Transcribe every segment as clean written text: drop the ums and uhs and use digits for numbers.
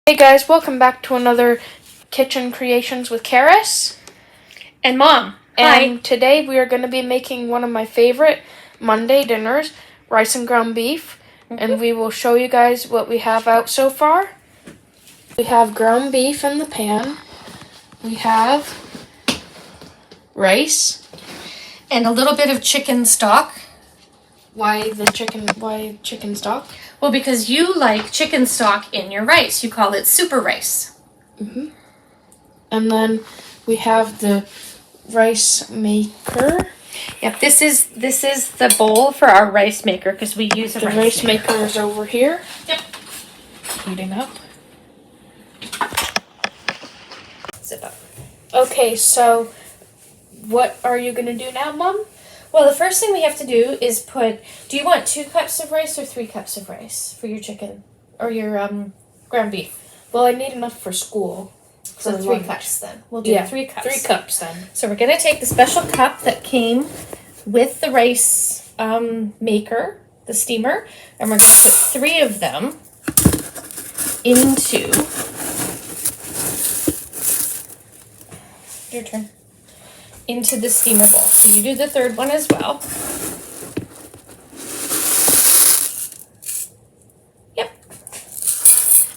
Hey guys, welcome back to another Kitchen Creations with Carys. And Mom. And Hi. today we are going to be making one of my favorite Monday dinners, rice and ground beef. And we will show you guys what we have out so far. We have ground beef in the pan. We have rice. And a little bit of chicken stock. Why chicken stock? Well, because you like chicken stock in your rice. You call it super rice. And then we have the rice maker. Yep, this is the bowl for our rice maker because we use a The rice maker is over here. Yep. Heating up. Zip up. Okay, so what are you going to do now, Mom? Well, the first thing we have to do is do you want 2 cups of rice or 3 cups of rice for your chicken? Or your ground beef? Well, I need enough for school. So 3 cups then. We'll do 3 cups. 3 cups then. So we're going to take the special cup that came with the rice maker, the steamer, and we're going to put 3 of them into... Your turn. Into the steamer bowl. So you do the 3rd one as well. Yep.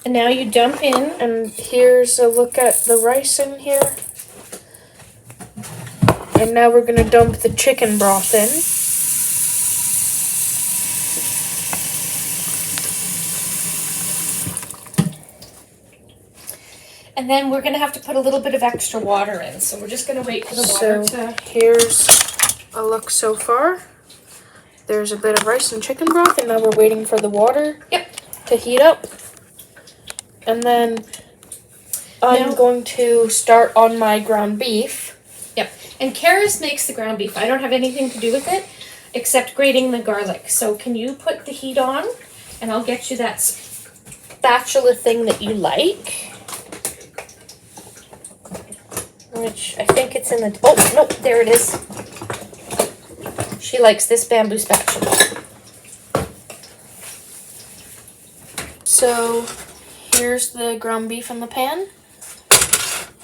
And now you dump in. And here's a look at the rice in here. And now we're going to dump the chicken broth in. And then we're going to have to put a little bit of extra water in. So we're just going to wait for the water to... Here's a look so far. There's a bit of rice and chicken broth, and now we're waiting for the water to heat up. And then I'm going to start on my ground beef. Yep. And Carys makes the ground beef. I don't have anything to do with it except grating the garlic. So can you put the heat on? And I'll get you that spatula thing that you like. Which I think it's in the... Oh, no, there it is. She likes this bamboo spatula. So here's the ground beef in the pan.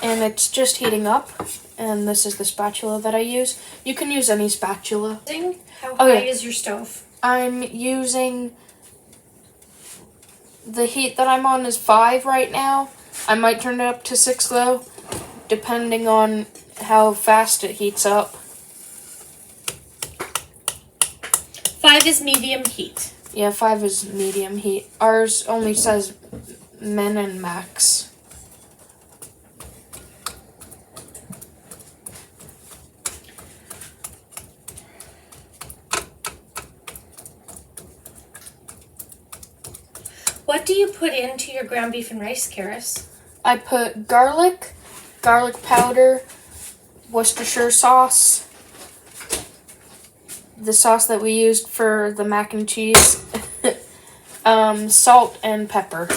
And it's just heating up. And this is the spatula that I use. You can use any spatula. How high is your stove? I'm using... The heat that I'm on is 5 right now. I might turn it up to 6 though, depending on how fast it heats up. 5 is medium heat. Yeah, 5 is medium heat. Ours only says min and max. What do you put into your ground beef and rice, Carys? I put garlic powder, Worcestershire sauce, the sauce that we used for the mac and cheese, salt and pepper.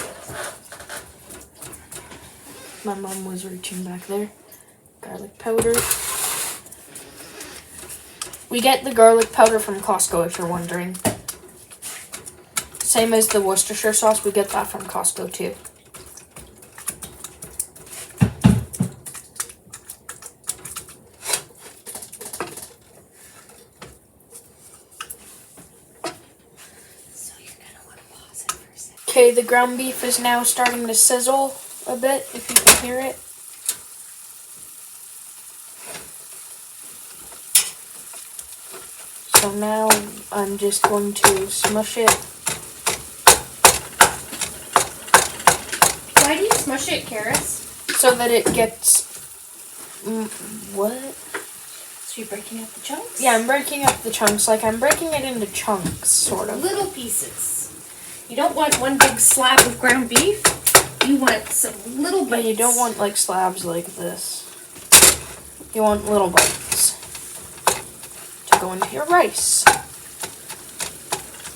My mom was reaching back there. Garlic powder. We get the garlic powder from Costco, if you're wondering. Same as the Worcestershire sauce, we get that from Costco too. Okay, the ground beef is now starting to sizzle a bit, if you can hear it. So now I'm just going to smush it. Why do you smush it, Carys? So that it gets... what? So you're breaking up the chunks? Yeah, I'm breaking up the chunks. Like, I'm breaking it into chunks, sort of. Little pieces. You don't want one big slab of ground beef. You want some little bites. But you don't want, like, slabs like this. You want little bites to go into your rice.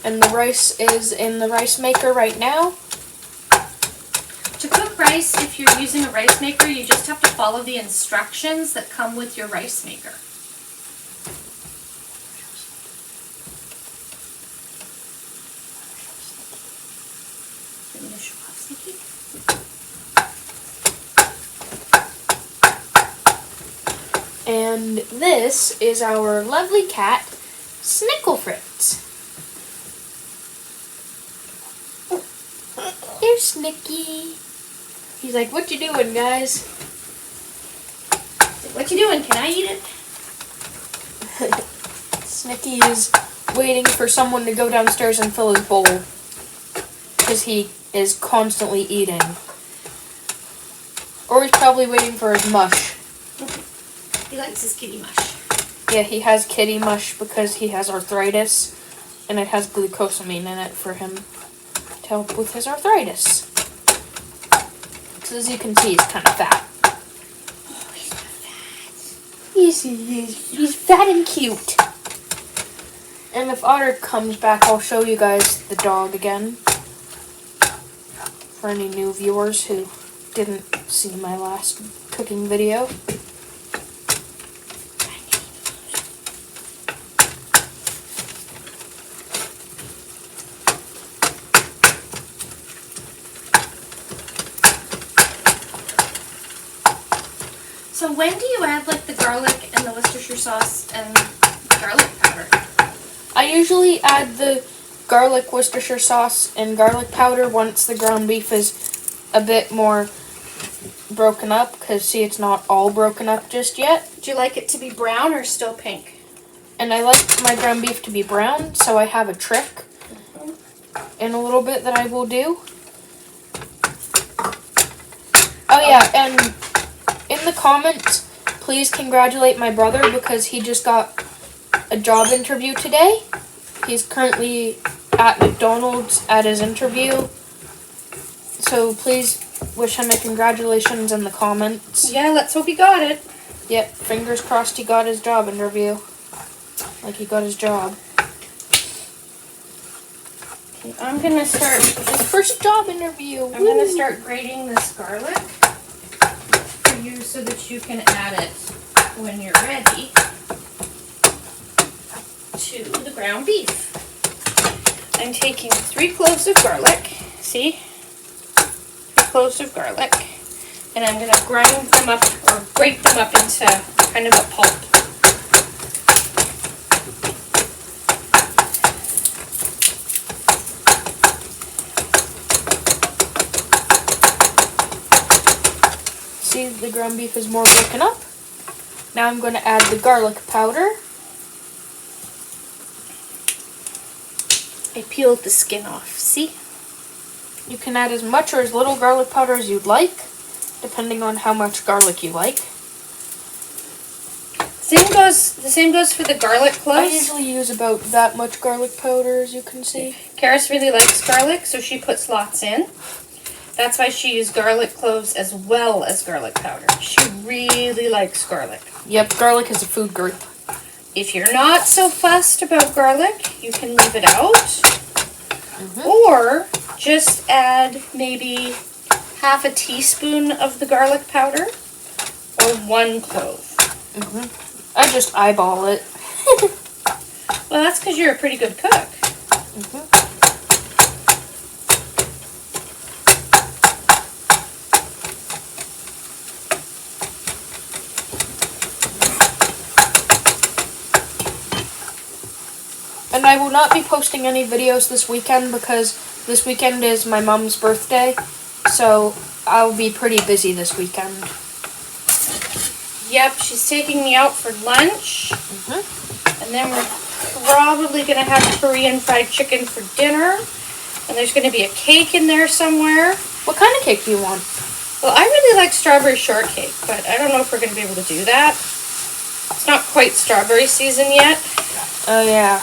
And the rice is in the rice maker right now. To cook rice, if you're using a rice maker, you just have to follow the instructions that come with your rice maker. And this is our lovely cat, Snickle Fritz. There's Snicky. He's like, what you doing, guys? What you doing? Can I eat it? Snicky is waiting for someone to go downstairs and fill his bowl. Because he is constantly eating. Or he's probably waiting for his mush. He likes his kitty mush. Yeah, he has kitty mush because he has arthritis. And it has glucosamine in it for him to help with his arthritis. So as you can see, he's kind of fat. Oh, he's not fat. Yes, he is. He's fat and cute. And if Otter comes back, I'll show you guys the dog again. For any new viewers who didn't see my last cooking video. So when do you add like the garlic and the Worcestershire sauce and garlic powder? I usually add the garlic Worcestershire sauce and garlic powder once the ground beef is a bit more broken up, because see, it's not all broken up just yet. Do you like it to be brown or still pink? And I like my ground beef to be brown, so I have a trick in a little bit that I will do. Oh yeah, and in the comments, please congratulate my brother because he just got a job interview today. He's currently at McDonald's at his interview. So please wish him a congratulations in the comments. Yeah, let's hope he got it. Yep, fingers crossed he got his job interview. Like he got his job. Okay, I'm gonna start His first job interview. I'm gonna start grating this garlic for you so that you can add it when you're ready to the ground beef. I'm taking 3 cloves of garlic. See? 3 cloves of garlic. And I'm gonna grind them up or grate them up into kind of a pulp. See, the ground beef is more broken up. Now I'm going to add the garlic powder. I peeled the skin off, see? You can add as much or as little garlic powder as you'd like, depending on how much garlic you like. The same goes for the garlic I cloves. usually use about that much garlic powder, as you can see. Carys really likes garlic, so she puts lots in. That's why she used garlic cloves as well as garlic powder. She really likes garlic. Yep, garlic is a food group. If you're not so fussed about garlic, you can leave it out. Or just add maybe half a teaspoon of the garlic powder or 1 clove. I just eyeball it. Well, that's because you're a pretty good cook. And I will not be posting any videos this weekend because this weekend is my mom's birthday. So I'll be pretty busy this weekend. Yep, she's taking me out for lunch. And then we're probably going to have Korean fried chicken for dinner. And there's going to be a cake in there somewhere. What kind of cake do you want? Well, I really like strawberry shortcake, but I don't know if we're going to be able to do that. It's not quite strawberry season yet. Oh, yeah.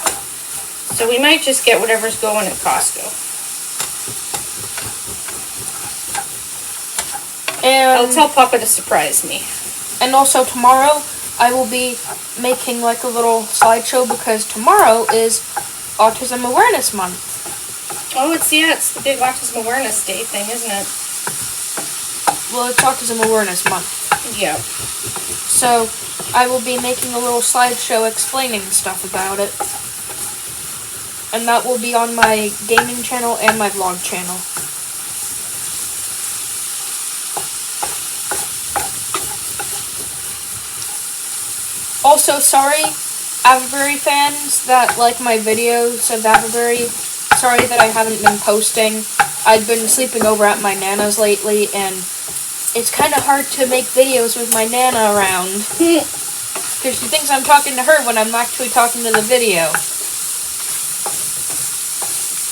So we might just get whatever's going at Costco. And I'll tell Papa to surprise me. And also tomorrow, I will be making like a little slideshow because tomorrow is Autism Awareness Month. Oh, it's the big Autism Awareness Day thing, isn't it? Well, it's Autism Awareness Month. Yeah. So, I will be making a little slideshow explaining stuff about it. And that will be on my gaming channel and my vlog channel. Also, sorry, Avebury fans that like my videos of Avebury. Sorry that I haven't been posting. I've been sleeping over at my Nana's lately, and it's kind of hard to make videos with my Nana around. Because she thinks I'm talking to her when I'm actually talking to the video.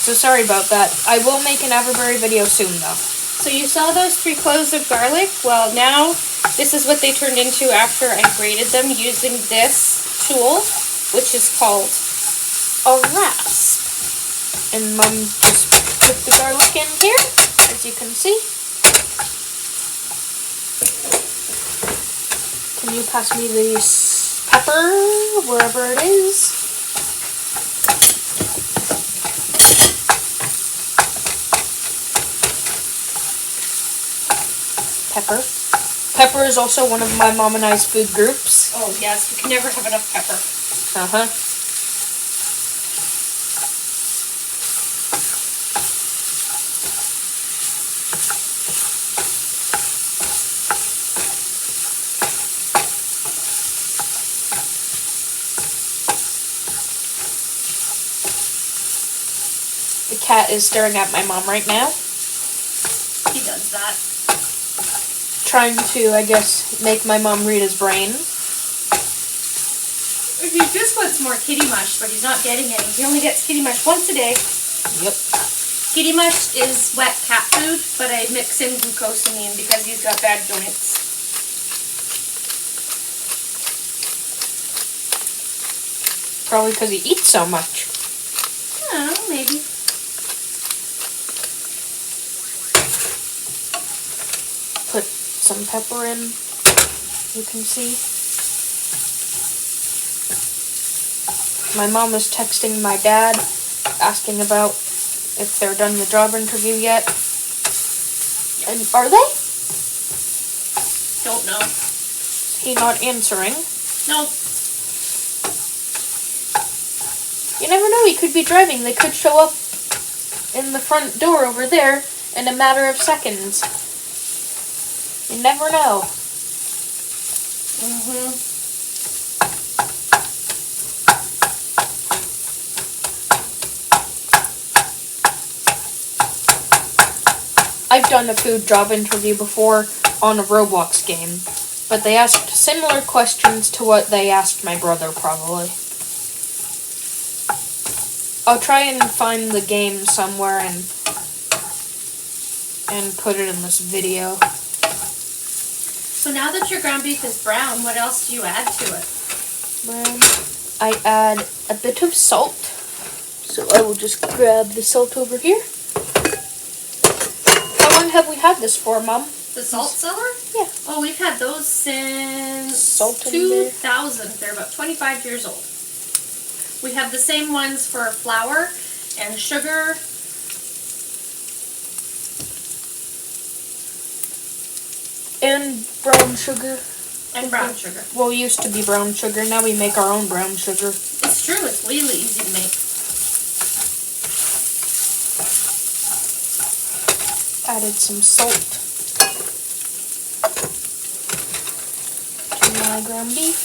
So sorry about that. I will make an Avebury video soon, though. So you saw those 3 cloves of garlic? Well, now this is what they turned into after I grated them using this tool, which is called a rasp. And Mom just put the garlic in here, as you can see. Can you pass me the pepper, wherever it is? Pepper. Pepper is also one of my mom and I's food groups. Oh yes, we can never have enough pepper. Uh-huh. The cat is staring at my mom right now. He does that. Trying to, I guess, make my mom read his brain. He just wants more kitty mush, but he's not getting any. He only gets kitty mush once a day. Yep. Kitty mush is wet cat food, but I mix in glucosamine because he's got bad joints. Probably because he eats so much. Oh, maybe. Put some pepper in, you can see. My mom was texting my dad, asking about if they're done the job interview yet. And are they? Don't know. He not answering. No. You never know, he could be driving. They could show up in the front door over there in a matter of seconds. You never know. Mm-hmm. I've done a food job interview before on a Roblox game, but they asked similar questions to what they asked my brother, probably. I'll try and find the game somewhere and put it in this video. So now that your ground beef is brown, what else do you add to it? Brown. I add a bit of salt. So I will just grab the salt over here. How long have we had this for, Mom? The salt cellar? Yeah. Oh, we've had those since Salt in 2000. They're about 25 years old. We have the same ones for flour and sugar. And brown sugar. And brown sugar. Well, it used to be brown sugar. Now we make our own brown sugar. It's true. It's really easy to make. Added some salt to my ground beef.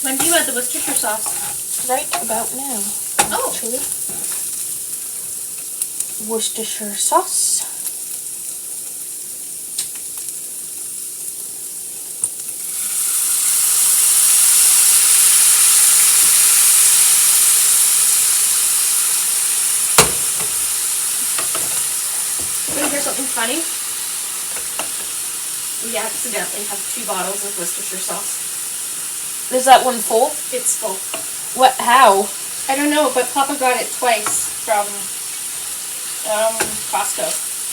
When do you add the Worcestershire sauce? Right about now, Oh. actually. Worcestershire sauce. Want to hear something funny? We accidentally have 2 bottles of Worcestershire sauce. Is that one full? It's full. What? How? I don't know, but Papa got it twice from Costco.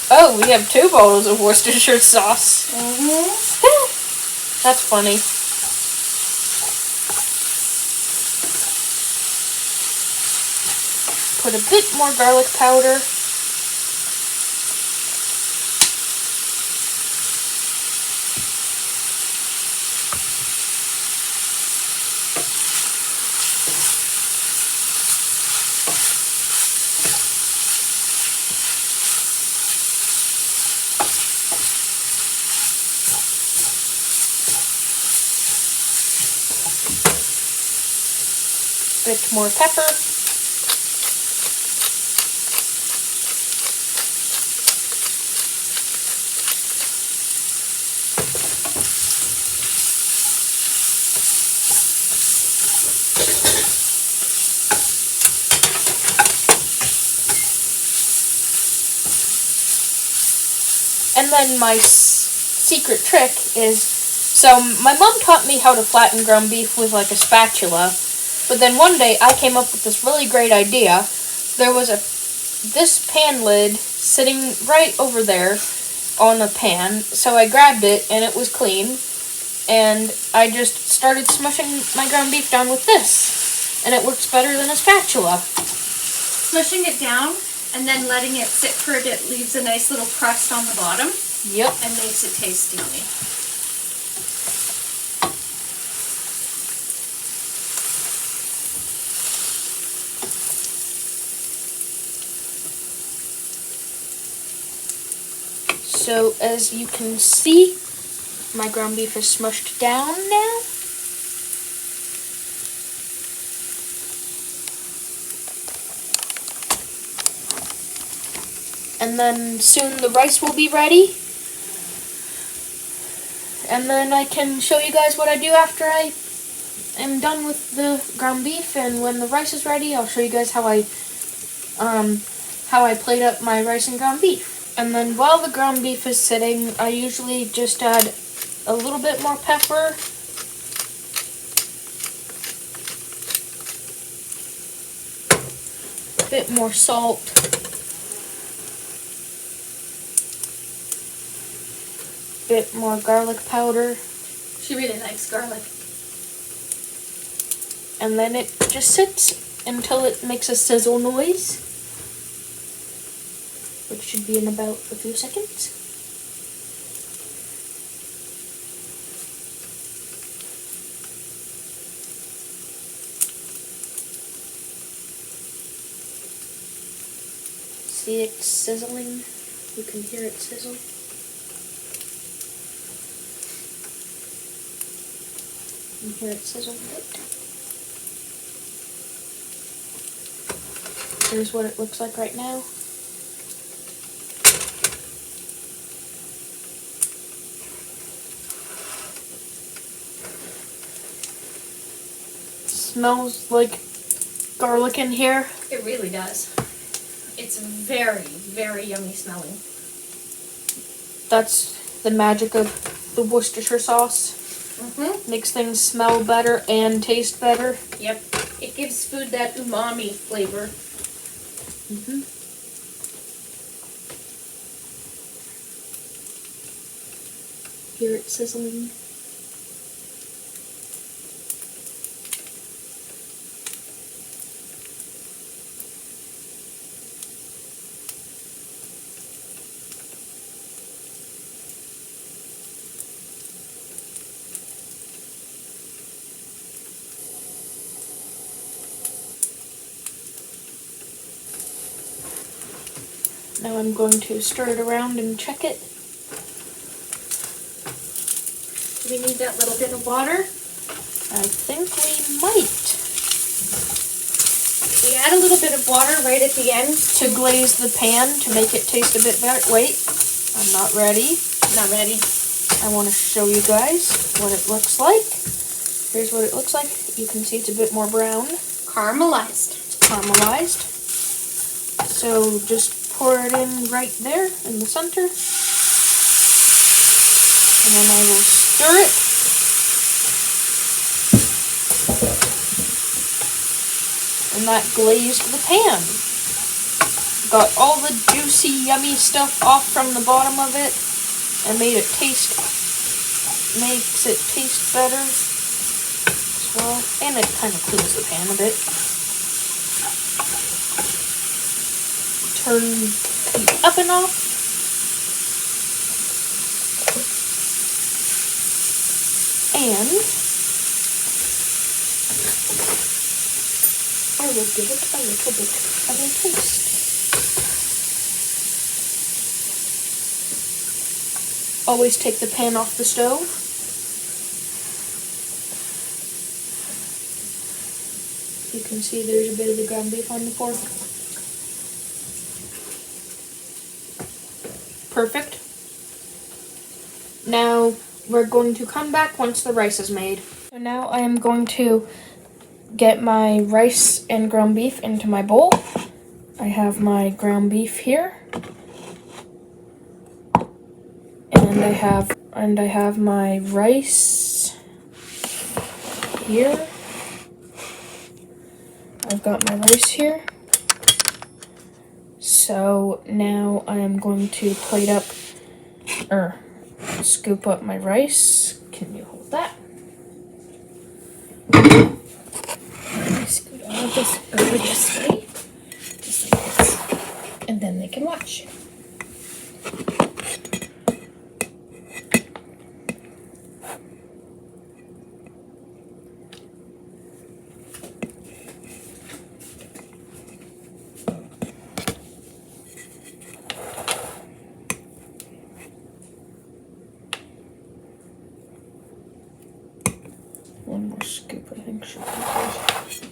Oh, we have 2 bottles of Worcestershire sauce. Mm-hmm. That's funny. Put a bit more garlic powder. bit more pepper. And then my secret trick is, so my mom taught me how to flatten ground beef with like a spatula, but then one day I came up with this really great idea. There was this pan lid sitting right over there on a pan, so I grabbed it and it was clean, and I just started smushing my ground beef down with this, and it works better than a spatula. Smushing it down and then letting it sit for a bit leaves a nice little crust on the bottom. Yep. And makes it taste yummy. So as you can see, my ground beef is smushed down now. And then soon the rice will be ready. And then I can show you guys what I do after I am done with the ground beef. And when the rice is ready, I'll show you guys how I plate up my rice and ground beef. And then while the ground beef is sitting, I usually just add a little bit more pepper. A bit more salt. Bit more garlic powder. She really likes garlic. And then it just sits until it makes a sizzle noise, which should be in about a few seconds. See it sizzling? You can hear it sizzle. You can hear it sizzle a bit. Here's what it looks like right now. Smells like garlic in here. It really does. It's very, very yummy smelling. That's the magic of the Worcestershire sauce. Makes things smell better and taste better. Yep. It gives food that umami flavor. Hear it sizzling. Now I'm going to stir it around and check it. Do we need that little bit of water? I think we might. We add a little bit of water right at the end. To glaze the pan, to make it taste a bit better. Wait, I'm not ready. Not ready. I want to show you guys what it looks like. Here's what it looks like. You can see it's a bit more brown. Caramelized. It's caramelized. So just pour it in right there in the center. And then I will stir it. And that glazed the pan. Got all the juicy, yummy stuff off from the bottom of it and makes it taste better as well. And it kind of cleans the pan a bit. Turn the oven off. And I will give it a little bit of a taste. Always take the pan off the stove. You can see there's a bit of the ground beef on the fork. Perfect. Now we're going to come back once the rice is made. So now I am going to get my rice and ground beef into my bowl. I have my ground beef here. And I have my rice here. I've got my rice here. So now I am going to scoop up my rice. Can you hold that? Scoot all of this over this way, just like this, and then they can watch. One more scoop, I think, should be good.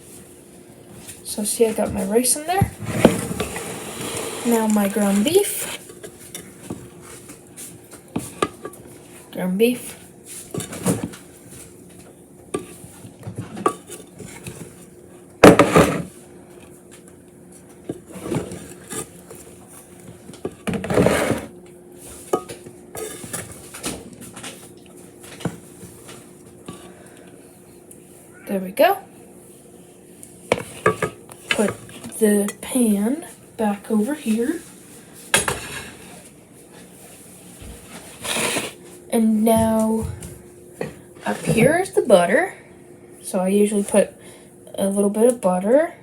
So see, I got my rice in there. Now my ground beef. Ground beef. There we go. Put the pan back over here. And now up here is the butter. So I usually put a little bit of butter.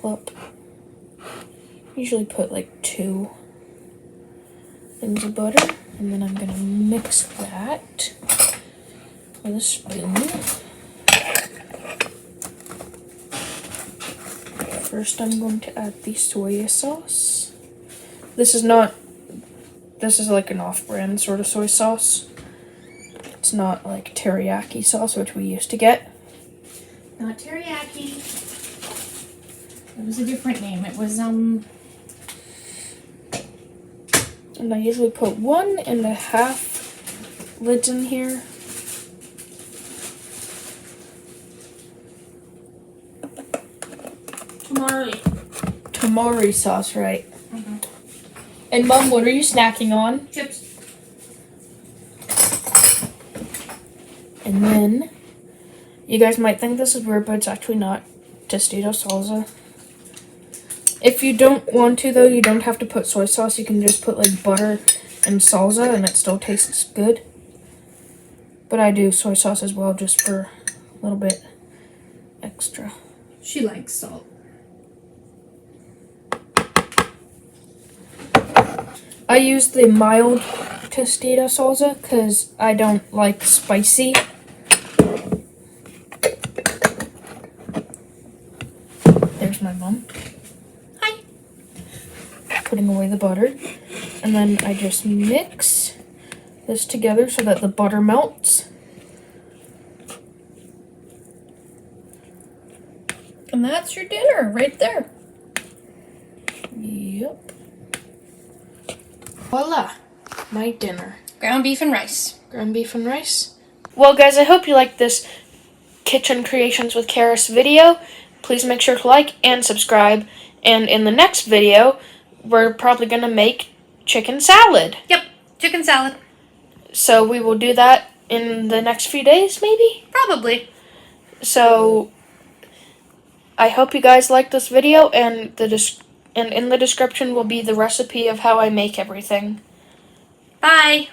Plop. Usually put like 2 things of butter. And then I'm going to mix that with a spoon. First I'm going to add the soy sauce. This is like an off-brand sort of soy sauce. It's not like teriyaki sauce, which we used to get. Not teriyaki. It was a different name. It was And I usually put 1.5 lids in here. Tamari sauce, right? Mm-hmm. And Mom, what are you snacking on? Chips. And then, you guys might think this is weird, but it's actually not. Tostito salsa. If you don't want to, though, you don't have to put soy sauce. You can just put, like, butter and salsa, and it still tastes good. But I do soy sauce as well, just for a little bit extra. She likes salt. I use the mild Tostito salsa, because I don't like spicy. There's my mom. Putting away the butter, and then I just mix this together so that the butter melts. And that's your dinner right there. Yep. Voila, my dinner. Ground beef and rice. Ground beef and rice. Well, guys, I hope you liked this Kitchen Creations with Carys video. Please make sure to like and subscribe. And in the next video, we're probably going to make chicken salad. Yep, chicken salad. So we will do that in the next few days, maybe? Probably. So I hope you guys like this video, and in the description will be the recipe of how I make everything. Bye.